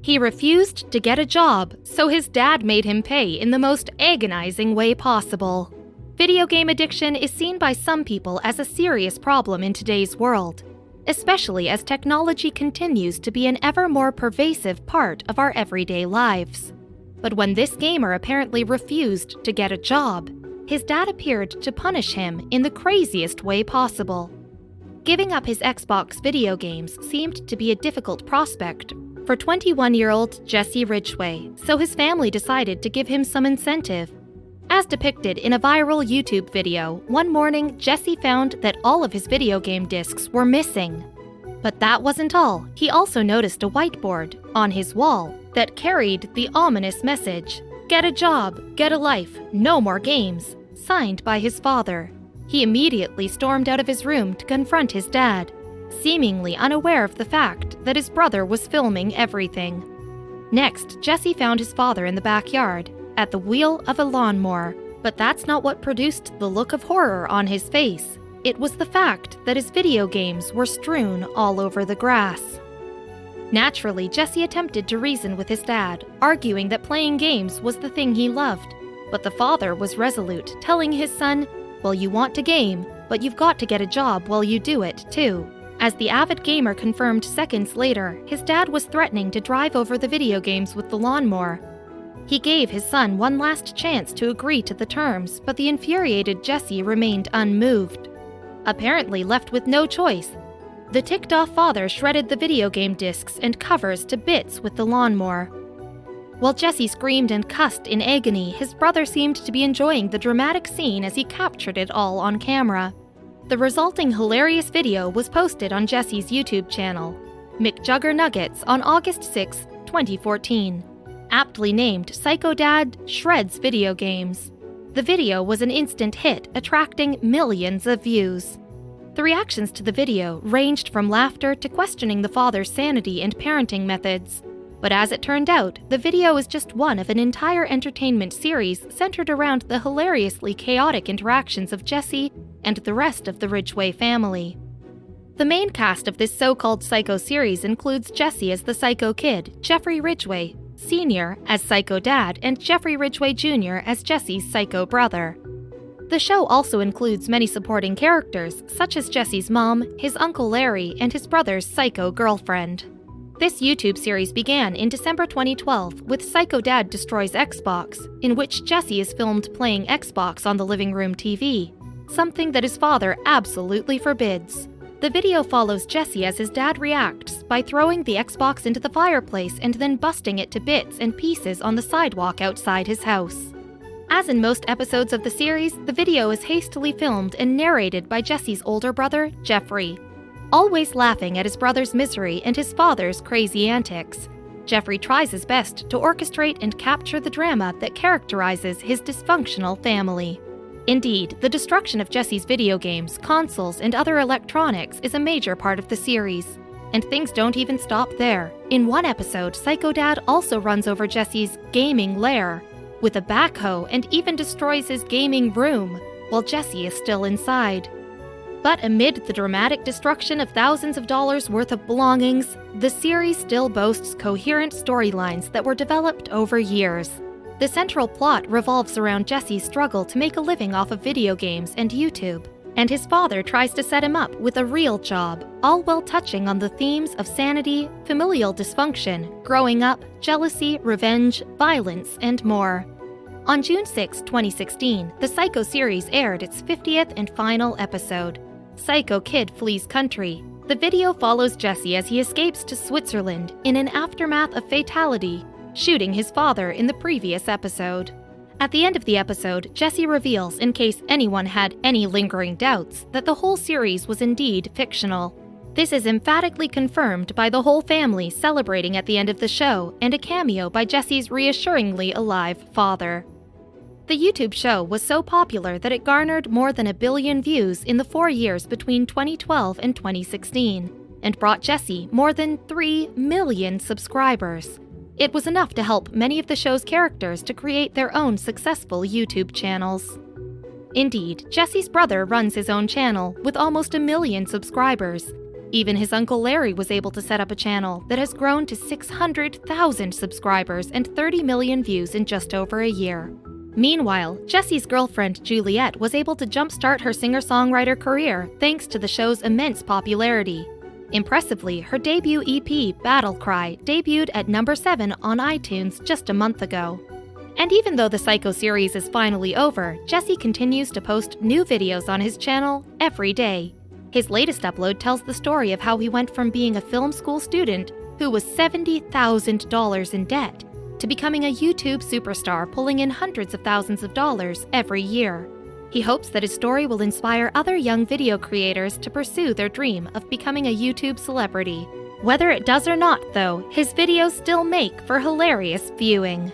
He refused to get a job, so his dad made him pay in the most agonizing way possible. Video game addiction is seen by some people as a serious problem in today's world, especially as technology continues to be an ever more pervasive part of our everyday lives. But when this gamer apparently refused to get a job, his dad appeared to punish him in the craziest way possible. Giving up his Xbox video games seemed to be a difficult prospect for 21-year-old Jesse Ridgway, so his family decided to give him some incentive. As depicted in a viral YouTube video, one morning Jesse found that all of his video game discs were missing. But that wasn't all. He also noticed a whiteboard on his wall that carried the ominous message, "Get a job, get a life, no more games," signed by his father. He immediately stormed out of his room to confront his dad, seemingly unaware of the fact that his brother was filming everything. Next, Jesse found his father in the backyard, at the wheel of a lawnmower, but that's not what produced the look of horror on his face. It was the fact that his video games were strewn all over the grass. Naturally, Jesse attempted to reason with his dad, arguing that playing games was the thing he loved, but the father was resolute, telling his son, "Well, you want to game, but you've got to get a job while you do it, too." As the avid gamer confirmed seconds later, his dad was threatening to drive over the video games with the lawnmower. He gave his son one last chance to agree to the terms, but the infuriated Jesse remained unmoved. Apparently left with no choice, the ticked-off father shredded the video game discs and covers to bits with the lawnmower. While Jesse screamed and cussed in agony, his brother seemed to be enjoying the dramatic scene as he captured it all on camera. The resulting hilarious video was posted on Jesse's YouTube channel, McJuggerNuggets, on August 6, 2014. Aptly named Psycho Dad Shreds Video Games. The video was an instant hit, attracting millions of views. The reactions to the video ranged from laughter to questioning the father's sanity and parenting methods. But as it turned out, the video is just one of an entire entertainment series centered around the hilariously chaotic interactions of Jesse and the rest of the Ridgway family. The main cast of this so-called Psycho series includes Jesse as the Psycho Kid, Jeffrey Ridgway Sr. as Psycho Dad, and Jeffrey Ridgway Jr. as Jesse's Psycho brother. The show also includes many supporting characters, such as Jesse's mom, his uncle Larry, and his brother's Psycho girlfriend. This YouTube series began in December 2012 with Psycho Dad Destroys Xbox, in which Jesse is filmed playing Xbox on the living room TV, something that his father absolutely forbids. The video follows Jesse as his dad reacts by throwing the Xbox into the fireplace and then busting it to bits and pieces on the sidewalk outside his house. As in most episodes of the series, the video is hastily filmed and narrated by Jesse's older brother, Jeffrey. Always laughing at his brother's misery and his father's crazy antics, Jeffrey tries his best to orchestrate and capture the drama that characterizes his dysfunctional family. Indeed, the destruction of Jesse's video games, consoles, and other electronics is a major part of the series. And things don't even stop there. In one episode, Psycho Dad also runs over Jesse's gaming lair with a backhoe and even destroys his gaming room while Jesse is still inside. But amid the dramatic destruction of thousands of dollars worth of belongings, the series still boasts coherent storylines that were developed over years. The central plot revolves around Jesse's struggle to make a living off of video games and YouTube, and his father tries to set him up with a real job, all while touching on the themes of sanity, familial dysfunction, growing up, jealousy, revenge, violence, and more. On June 6, 2016, the Psycho series aired its 50th and final episode, Psycho Kid Flees Country. The video follows Jesse as he escapes to Switzerland in an aftermath of fatality, shooting his father in the previous episode. At the end of the episode, Jesse reveals, in case anyone had any lingering doubts, that the whole series was indeed fictional. This is emphatically confirmed by the whole family celebrating at the end of the show and a cameo by Jesse's reassuringly alive father. The YouTube show was so popular that it garnered more than 1 billion views in the 4 years between 2012 and 2016, and brought Jesse more than 3 million subscribers. It was enough to help many of the show's characters to create their own successful YouTube channels. Indeed, Jesse's brother runs his own channel with almost 1 million subscribers. Even his Uncle Larry was able to set up a channel that has grown to 600,000 subscribers and 30 million views in just over a year. Meanwhile, Jesse's girlfriend Juliet was able to jumpstart her singer-songwriter career thanks to the show's immense popularity. Impressively, her debut EP, Battle Cry, debuted at number 7 on iTunes just a month ago. And even though the Psycho series is finally over, Jesse continues to post new videos on his channel every day. His latest upload tells the story of how he went from being a film school student who was $70,000 in debt to becoming a YouTube superstar pulling in hundreds of thousands of dollars every year. He hopes that his story will inspire other young video creators to pursue their dream of becoming a YouTube celebrity. Whether it does or not, though, his videos still make for hilarious viewing.